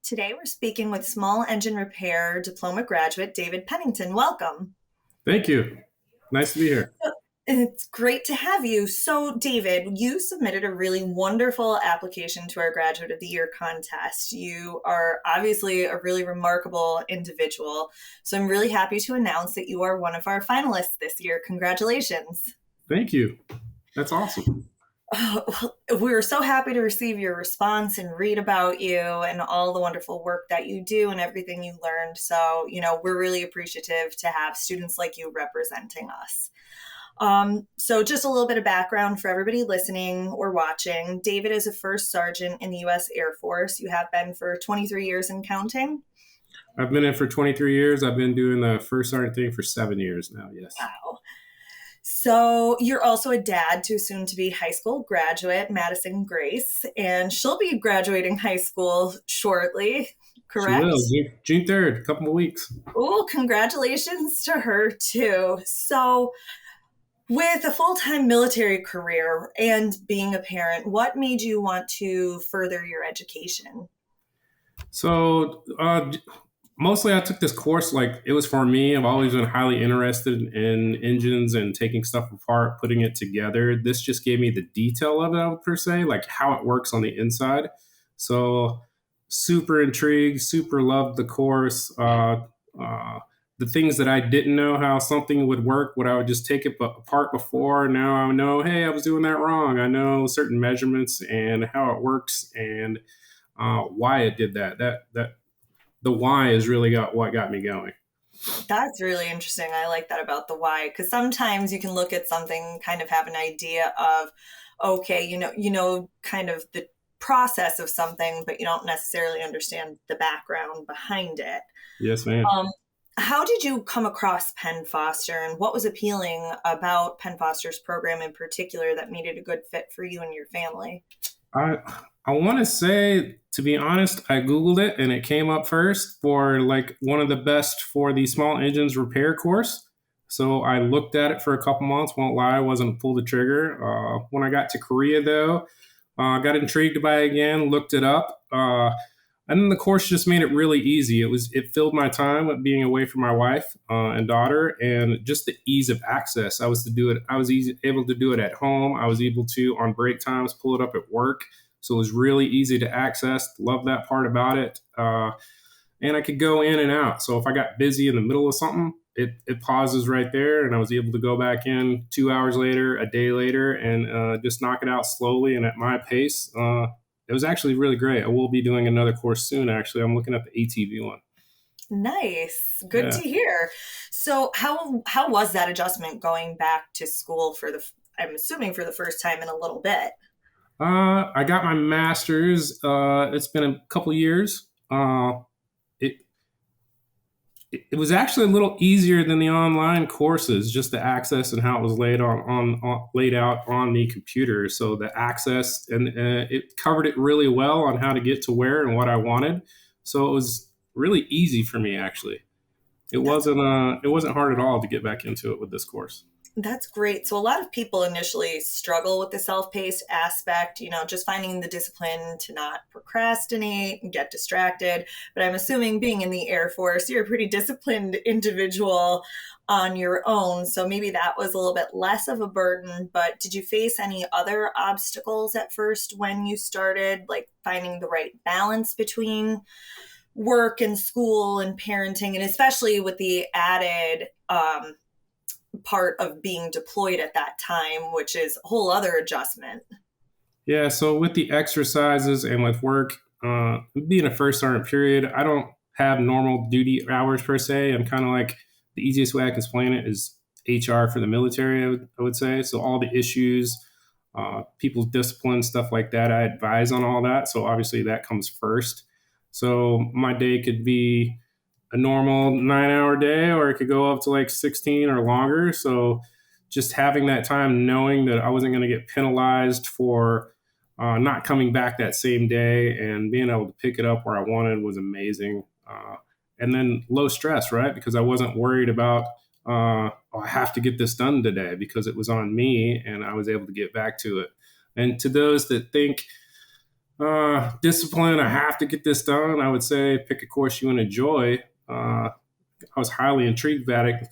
Today we're speaking with small engine repair diploma graduate David Pennington. Welcome. Thank you. Nice to be here. It's great to have you. So, David, you submitted a really wonderful application to our Graduate of the Year contest. You are obviously a really remarkable individual. So, I'm really happy to announce that you are one of our finalists this year. Congratulations. Thank you. That's awesome. We were so happy to receive your response and read about you and all the wonderful work that you do and everything you learned. So, we're really appreciative to have students like you representing us. So just a little bit of background for everybody listening or watching. David is a first sergeant in the U.S. Air Force. You have been for 23 years and counting. I've been in for 23 years. I've been doing the first sergeant thing for 7 years now. Yes. Wow. So you're also a dad to soon-to-be high school graduate, Madison Grace, and she'll be graduating high school shortly, She correct? will. June 3rd, a couple of weeks. Oh, congratulations to her too. So with a full-time military career and being a parent, what made you want to further your education? So mostly I took this course like it was for me. I've always been highly interested in engines and taking stuff apart, putting it together. This just gave me the detail of it, per se, like how it works on the inside. So super intrigued, super loved the course. The things that I didn't know how something would work, what I would just take it apart before. Now I know, hey, I was doing that wrong. I know certain measurements and how it works and why it did that. That the why is really got what got me going. That's really interesting. I like that about the why, because sometimes you can look at something, kind of have an idea of, okay, kind of the process of something, but you don't necessarily understand the background behind it. Yes, ma'am. Um, how did you come across Penn Foster, and what was appealing about Penn Foster's program in particular that made it a good fit for you and your family? I I want to say, to be honest, I googled it and it came up first for like one of the best for the small engines repair course. So I looked at it for a couple months. Won't lie, I wasn't pull the trigger. When I got to Korea, though, got intrigued by it again. Looked it up. And then the course just made it really easy. It filled my time with being away from my wife and daughter, and just the ease of access. I was able to do it at home. I was able to on break times pull it up at work, so it was really easy to access. Love that part about it, and I could go in and out. So if I got busy in the middle of something, it pauses right there, and I was able to go back in 2 hours later, a day later, and just knock it out slowly and at my pace. It was actually really great. I will be doing another course soon. Actually, I'm looking at the ATV one. Nice. Good Yeah, to hear. So how was that adjustment going back to school for I'm assuming for the first time in a little bit? I got my master's. It's been a couple years. It it was actually a little easier than the online courses, just the access and how it was laid out on the computer. So the access and it covered it really well on how to get to where and what I wanted. So it was really easy for me actually. That's It wasn't hard at all to get back into it with this course. That's great. So a lot of people initially struggle with the self-paced aspect, just finding the discipline to not procrastinate and get distracted. But I'm assuming being in the Air Force, you're a pretty disciplined individual on your own. So maybe that was a little bit less of a burden. But did you face any other obstacles at first when you started, like finding the right balance between work and school and parenting, and especially with the added part of being deployed at that time, which is a whole other adjustment? Yeah, so with the exercises and with work, being a first sergeant period, I don't have normal duty hours per se. I'm kind of like the easiest way I can explain it is HR for the military, I would say. So all the issues, people's discipline, stuff like that, I advise on all that. So obviously that comes first. So my day could be a normal 9 hour day, or it could go up to like 16 or longer. So just having that time, knowing that I wasn't going to get penalized for not coming back that same day and being able to pick it up where I wanted was amazing. And then low stress, right? Because I wasn't worried about, oh, I have to get this done today because it was on me and I was able to get back to it. And to those that think Discipline, I have to get this done. I would say pick a course you enjoy. I was highly intrigued by it.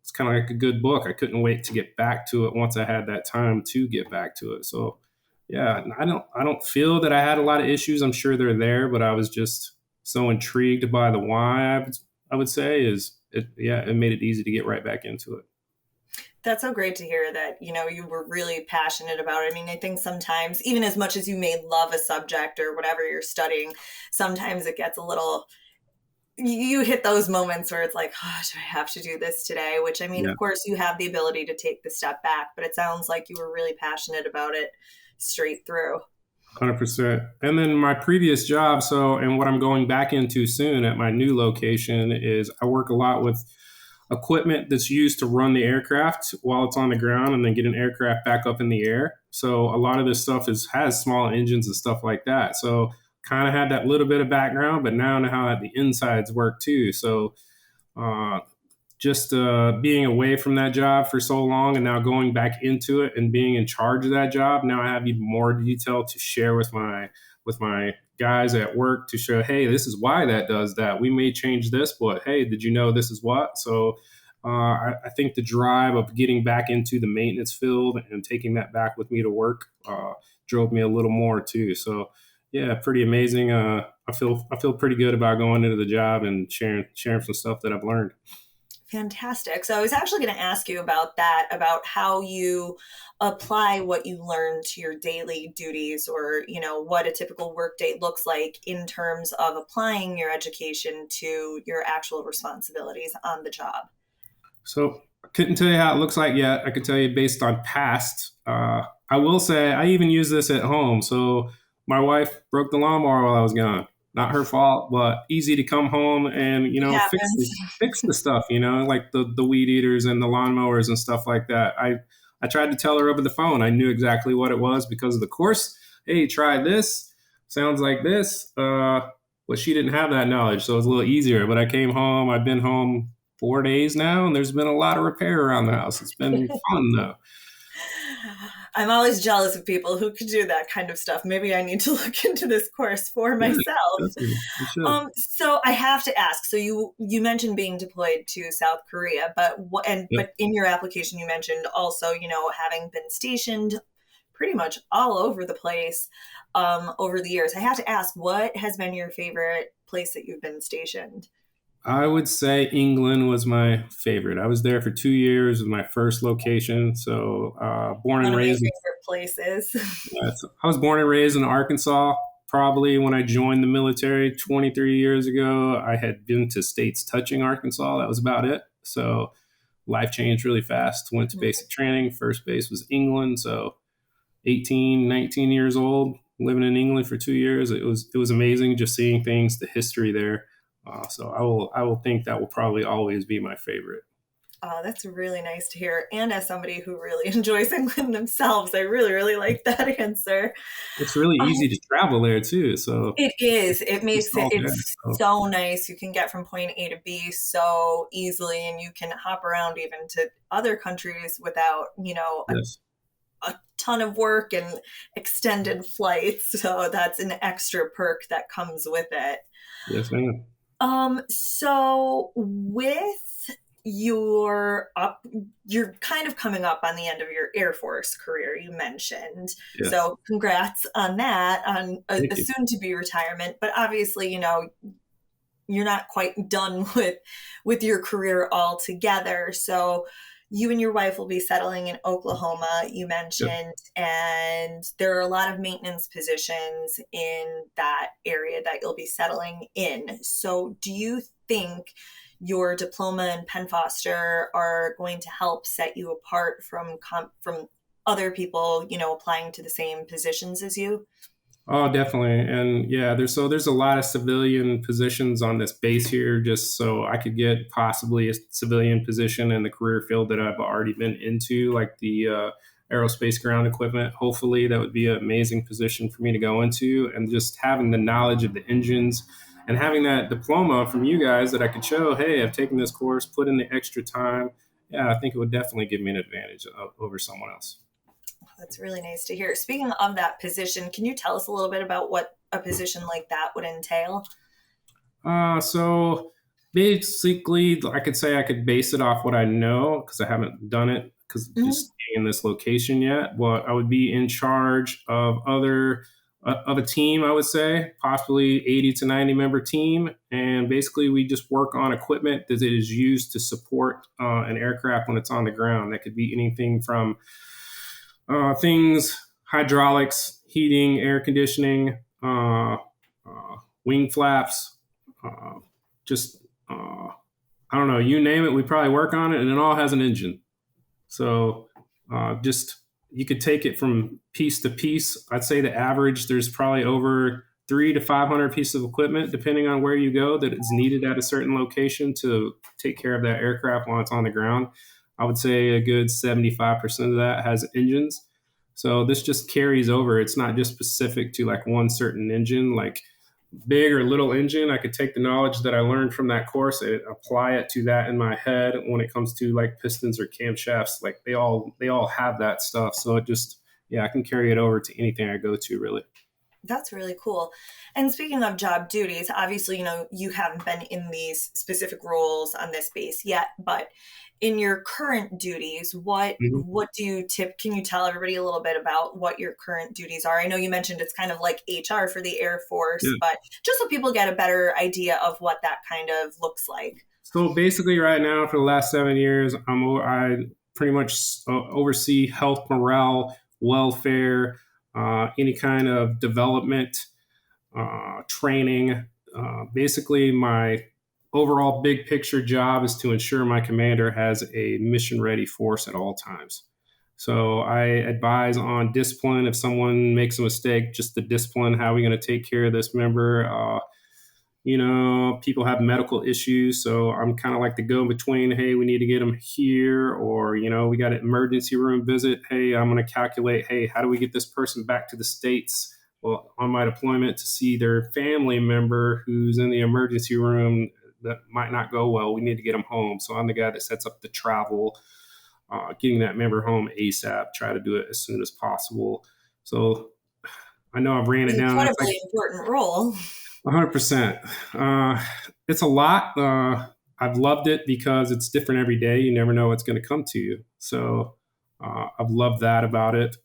It's kind of like a good book. I couldn't wait to get back to it once I had that time to get back to it. So, yeah, I don't feel that I had a lot of issues. I'm sure they're there, but I was just so intrigued by the why. I would say is it. Yeah, it made it easy to get right back into it. That's so great to hear that, you were really passionate about it. I mean, I think sometimes, even as much as you may love a subject or whatever you're studying, sometimes it gets a little, you hit those moments where it's like, oh, do I have to do this today? Which, I mean, Yeah. of course, you have the ability to take the step back, but it sounds like you were really passionate about it straight through. 100%. And then my previous job, and what I'm going back into soon at my new location is I work a lot with equipment that's used to run the aircraft while it's on the ground and then get an aircraft back up in the air. So a lot of this stuff has small engines and stuff like that. So kind of had that little bit of background, but now I know how the insides work too. So uh, just being away from that job for so long and now going back into it and being in charge of that job, now I have even more detail to share with my guys at work to show, hey, this is why that does that. We may change this, but hey, did you know this is what? So I think the drive of getting back into the maintenance field and taking that back with me to work drove me a little more too. So yeah, pretty amazing. I feel pretty good about going into the job and sharing some stuff that I've learned. Fantastic. So I was actually going to ask you about that, about how you apply what you learn to your daily duties, or, what a typical workday looks like in terms of applying your education to your actual responsibilities on the job. So I couldn't tell you how it looks like yet. I could tell you based on past. I will say I even use this at home. So my wife broke the lawnmower while I was gone. Not her fault, but easy to come home and It fix happens. the stuff. Like the weed eaters and the lawnmowers and stuff like that. I tried to tell her over the phone. I knew exactly what it was because of the course. Hey, try this. Sounds like this. But she didn't have that knowledge, so it was a little easier. But I came home. I've been home 4 days now, and there's been a lot of repair around the house. It's been fun though. I'm always jealous of people who could do that kind of stuff. Maybe I need to look into this course for Yeah, myself. definitely. You should. So I have to ask. So you mentioned being deployed to South Korea, but Yep. but in your application you mentioned also, having been stationed pretty much all over the place over the years. I have to ask, what has been your favorite place that you've been stationed? I would say England was my favorite. I was there for 2 years, was my first location. So born One and of my raised. favorite places. I was born and raised in Arkansas. Probably when I joined the military 23 years ago, I had been to states touching Arkansas. That was about it. So life changed really fast. Went to basic training. First base was England. So 18, 19 years old, living in England for 2 years. It was amazing just seeing things, the history there. So I will think that will probably always be my favorite. Oh, that's really nice to hear. And as somebody who really enjoys England themselves, I really, really like that answer. It's really Um, easy to travel there too. So it is. It it's makes it, all there. it's So so nice. You can get from point A to B so easily, and you can hop around even to other countries without, yes, a ton of work and extended flights. So that's an extra perk that comes with it. yes, ma'am. So with your up, you're kind of coming up on the end of your Air Force career, you mentioned. Yes, So congrats on that, on a thank you. soon to be retirement. But obviously, you're not quite done with your career altogether. So you and your wife will be settling in Oklahoma, you Yep. mentioned, and there are a lot of maintenance positions in that area that you'll be settling in. So do you think your diploma and Penn Foster are going to help set you apart from other people, applying to the same positions as you? Oh, definitely. And yeah, there's a lot of civilian positions on this base here, just so I could get possibly a civilian position in the career field that I've already been into, like the aerospace ground equipment. Hopefully, that would be an amazing position for me to go into, and just having the knowledge of the engines and having that diploma from you guys that I could show, hey, I've taken this course, put in the extra time. Yeah, I think it would definitely give me an advantage over someone else. That's really nice to hear. Speaking of that position, can you tell us a little bit about what a position like that would entail? So basically, I could say I could base it off what I know because I haven't done it because just Mhm. staying in this location yet. But I would be in charge of of a team. I would say possibly 80 to 90 member team, and basically we just work on equipment that is used to support an aircraft when it's on the ground. That could be anything from things hydraulics, heating, air conditioning, wing flaps, uh, just I don't know, you name it, we probably work on it, and it all has an engine. So just you could take it from piece to piece. I'd say the average there's probably over 300 to 500 pieces of equipment, depending on where you go, that is needed at a certain location to take care of that aircraft while it's on the ground. I would say a good 75% of that has engines. So this just carries over. It's not just specific to like one certain engine. Like big or little engine, I could take the knowledge that I learned from that course and apply it to that in my head when it comes to like pistons or camshafts. Like they all have that stuff. So it just yeah, I can carry it over to anything I go to really. That's really cool. And speaking of job duties, obviously, you haven't been in these specific roles on this base yet, but in your current duties, Mhm. what do you can you tell everybody a little bit about what your current duties are? I know you mentioned it's kind of like HR for the Air Force, Yeah. but just so people get a better idea of what that kind of looks like. So basically, right now for the last 7 years, I pretty much oversee health, morale, welfare, any kind of development training. Basically, my overall big picture job is to ensure my commander has a mission ready force at all times. So I advise on discipline. If someone makes a mistake, just the discipline, how are we going to take care of this member? People have medical issues, so I'm kind of like the go between. Hey, we need to get them here, or we got an emergency room visit. Hey, I'm going to calculate. Hey, how do we get this person back to the states? Well, on my deployment to see their family member who's in the emergency room that might not go well. We need to get them home. So I'm the guy that sets up the travel, getting that member home ASAP. Try to do it as soon as possible. So I know I've ran it down. That's like Incredibly important role. 100%. It's a lot. I've loved it because it's different every day. You never know what's going to come to you. So I've loved that about it.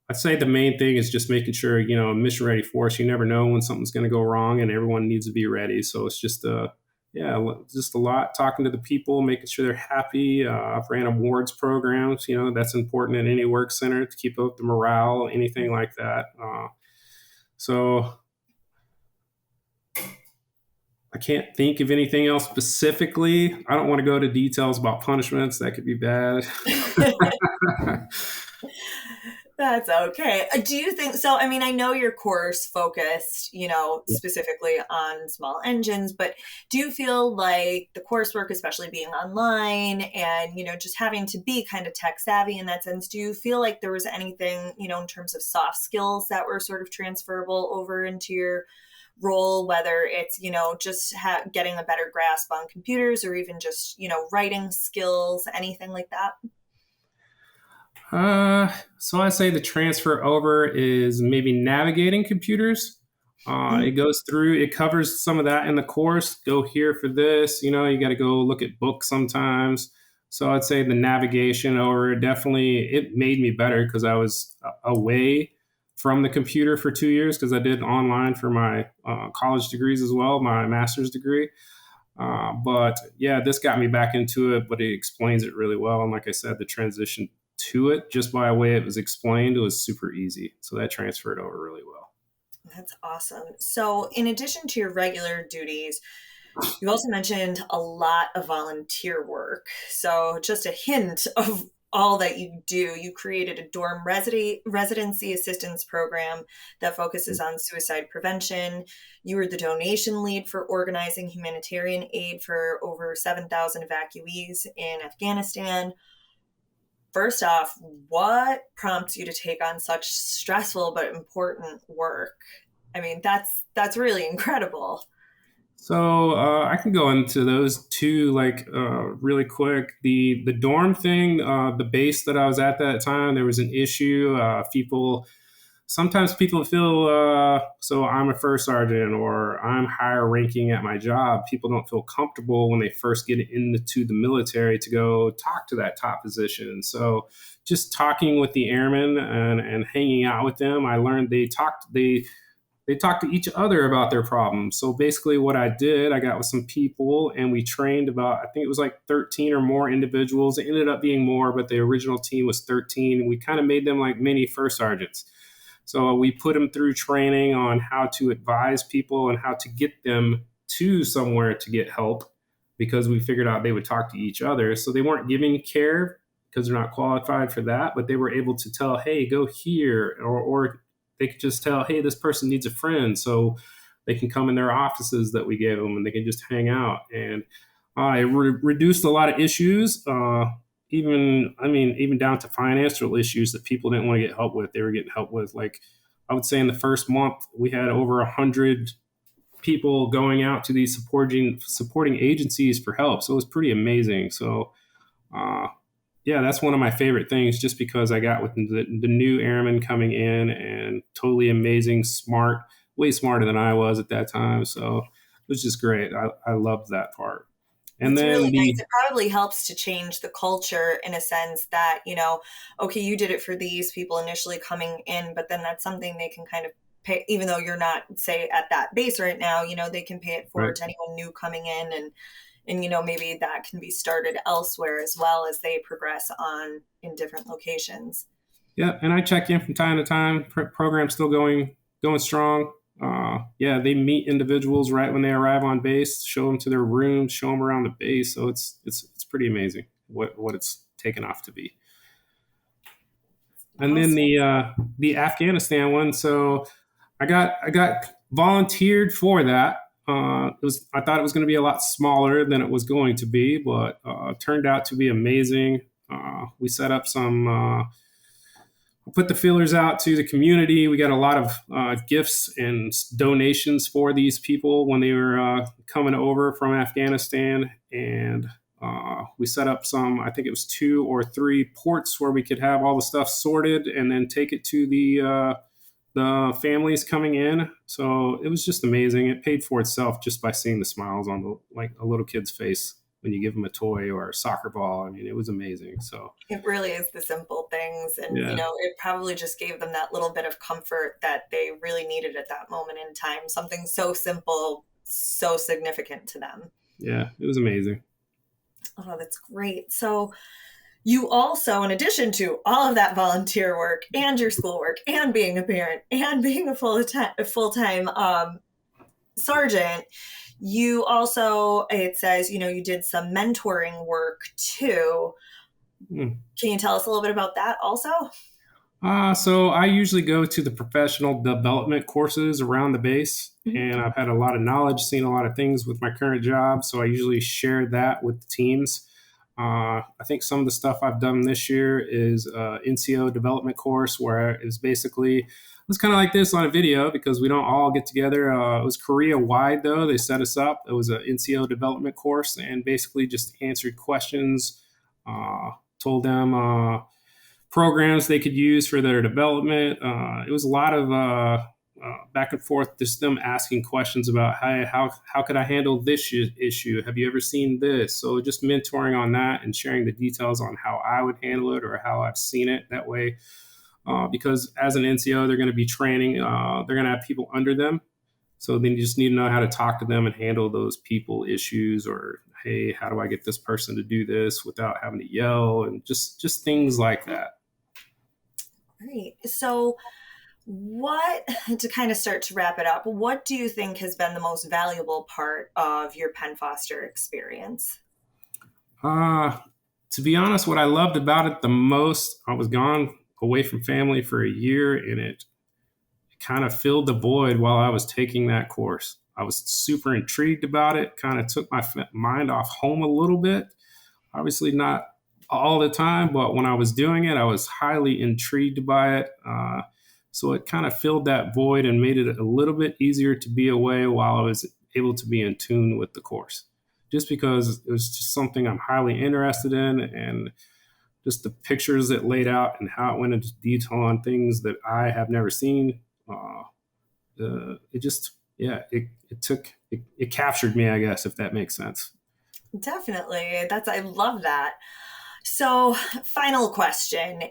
I'd say the main thing is just making sure, mission ready force. You never know when something's going to go wrong, and everyone needs to be ready. So it's just yeah, just a lot talking to the people, making sure they're happy. I've ran awards programs. That's important in any work center to keep up the morale, anything like that. So I can't think of anything else specifically. I don't want to go to details about punishments. That could be bad. That's okay. Do you think so? I mean, I know your course focused, specifically on small engines, but do you feel like the coursework, especially being online and, just having to be kind of tech savvy in that sense, do you feel like there was anything, in terms of soft skills that were sort of transferable over into your role, whether it's, just getting a better grasp on computers or even just, writing skills, anything like that? So I say the transfer over is maybe navigating computers. It goes through, it covers some of that in the course. Go here for this. You got to go look at books sometimes. So I'd say the navigation over definitely it made me better because I was away from the computer for 2 years because I did online for my college degrees as well, my master's degree. But yeah, this got me back into it, but it explains it really well. And like I said, the transition to it, just by the way it was explained, it was super easy. So that transferred over really well. That's awesome. So, in addition to your regular duties, you also mentioned a lot of volunteer work. So, just a hint of all that you do, you created a dorm residency assistance program that focuses on suicide prevention. You were the donation lead for organizing humanitarian aid for over 7,000 evacuees in Afghanistan. First off, what prompts you to take on such stressful but important work? I mean, that's really incredible. So I can go into those two like really quick. The dorm thing, the base that I was at that time, there was an issue. People sometimes people feel so I'm a first sergeant or I'm higher ranking at my job. People don't feel comfortable when they first get into the military to go talk to that top position. So just talking with the airmen and hanging out with them, I learned they talked to each other about their problems. So basically, what I did, I got with some people and we trained about, I think it was like 13 or more individuals. It ended up being more, but the original team was 13. And we kind of made them like mini first sergeants. So we put them through training on how to advise people and how to get them to somewhere to get help because we figured out they would talk to each other. So they weren't giving care because they're not qualified for that, but they were able to tell, hey, go here, or they could just tell, hey, this person needs a friend. So they can come in their offices that we gave them and they can just hang out. And it reduced a lot of issues. Even down to financial issues that people didn't want to get help with. They were getting help with. Like I would say, in the first month, we had over 100 people going out to these supporting agencies for help. So it was pretty amazing. So uh, yeah, that's one of my favorite things, just because I got with the new airmen coming in and totally amazing, smart, way smarter than I was at that time. So it was just great. I loved that part. And That's really then nice. the It probably helps to change the culture in a sense that, okay, you did it for these people initially coming in, but then that's something they can kind of pay, even though you're not, say, at that base right now, they can pay it right. forward to anyone new coming in, and maybe that can be started elsewhere as well as they progress on in different locations. Yeah, and I check in from time to time. Program's still going strong. Yeah, they meet individuals right when they arrive on base, show them to their rooms, show them around the base. So it's pretty amazing what it's taken off to be. And then Awesome. the Afghanistan one. So I got volunteered for that. I thought it was going to be a lot smaller than it was going to be, but turned out to be amazing. We set up some. Put the feelers out to the community. We got a lot of gifts and donations for these people when they were coming over from Afghanistan. And we set up some, I think it was 2 or 3 ports where we could have all the stuff sorted and then take it to the families coming in. So it was just amazing. It paid for itself just by seeing the smiles on like a little kid's face when you give them a toy or a soccer ball. I mean, it was amazing. So It really is the simple things. And, yeah, it probably just gave them that little bit of comfort that they really needed at that moment in time. Something so simple, so significant to them. yeah, it was amazing. Oh, that's great. So, you also, in addition to all of that volunteer work and your schoolwork and being a parent and being a full time sergeant, you also, it says, you did some mentoring work too. Hmm. Can you tell us a little bit about that also? So I usually go to the professional development courses around the base, Mhm. and I've had a lot of knowledge, seen a lot of things with my current job. So I usually share that with the teams. I think some of the stuff I've done this year is NCO development course, where it's basically it was kind of like this on a video because we don't all get together. It was Korea wide though. They set us up. It was an NCO development course, and basically just answered questions. Told them. Programs they could use for their development. It was a lot of back and forth, just them asking questions about, hey, how could I handle this issue? Have you ever seen this? So just mentoring on that and sharing the details on how I would handle it or how I've seen it that way. Because as an NCO, they're going to be training, they're going to have people under them. So then you just need to know how to talk to them and handle those people issues or, hey, how do I get this person to do this without having to yell and just things like that. Great. So, what, to kind of start to wrap it up, what do you think has been the most valuable part of your Penn Foster experience? Uh, to be honest, what I loved about it the most, I was gone away from family for a year and it kind of filled the void while I was taking that course. I was super intrigued about it, kind of took my mind off home a little bit. Obviously, not all the time, but when I was doing it, I was highly intrigued by it. So it kind of filled that void and made it a little bit easier to be away while I was able to be in tune with the course, just because it was just something I'm highly interested in, and just the pictures it laid out and how it went into detail on things that I have never seen. It just, yeah, it took, it captured me, I guess, if that makes sense. Definitely. I love that. So, final question.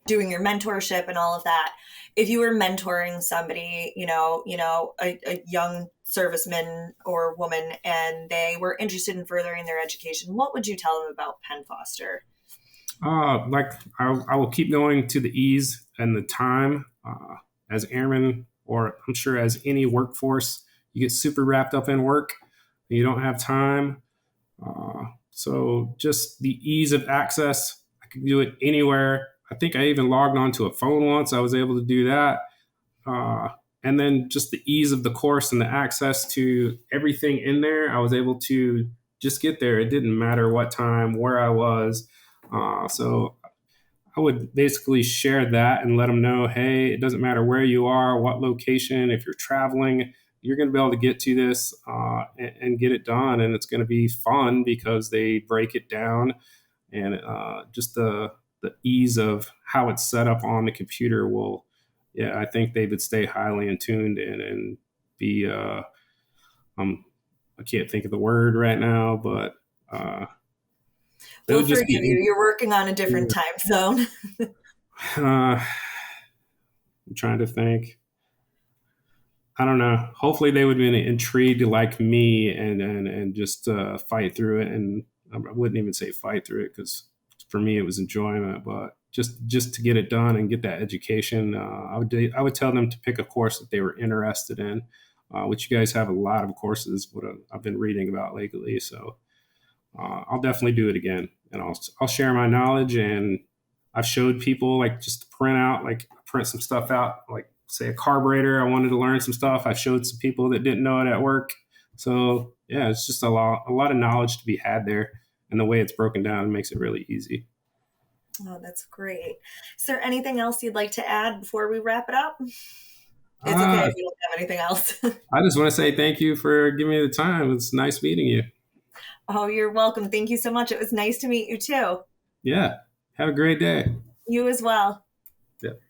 Doing your mentorship and all of that. If you were mentoring somebody, a young serviceman or woman, and they were interested in furthering their education, what would you tell them about Penn Foster? Like I will keep going to the ease and the time. As airmen, or I'm sure as any workforce, you get super wrapped up in work, and you don't have time. So just the ease of access, I could do it anywhere. I think I even logged onto a phone once. I was able to do that. Uh, and then just the ease of the course and the access to everything in there, I was able to just get there. It didn't matter what time, where I was. So I would basically share that and let them know, hey, it doesn't matter where you are, what location, if you're traveling, you're going to be able to get to this and get it done. And it's going to be fun because they break it down, and just the ease of how it's set up on the computer will, yeah, I think they would stay highly in tuned and be, um, I can't think of the word right now, but they We'll would just forgive you. be, You're working on a different time zone. I'm trying to think. I don't know. Hopefully, they would be intrigued like me and just fight through it. And I wouldn't even say fight through it, because for me it was enjoyment. But just to get it done and get that education, I would tell them to pick a course that they were interested in, which you guys have a lot of courses. What I've been reading about lately. So I'll definitely do it again, and I'll share my knowledge. And I've showed people, like, just to print out, like print some stuff out, like say a carburetor. I wanted to learn some stuff. I showed some people that didn't know it at work. So yeah, it's just a lot of knowledge to be had there, and the way it's broken down makes it really easy. Oh, that's great. Is there anything else you'd like to add before we wrap it up? It's okay Uh, if you don't have anything else. I just want to say thank you for giving me the time. It's nice meeting you. Oh, you're welcome. Thank you so much. It was nice to meet you too. Yeah. Have a great day. You as well. Yeah.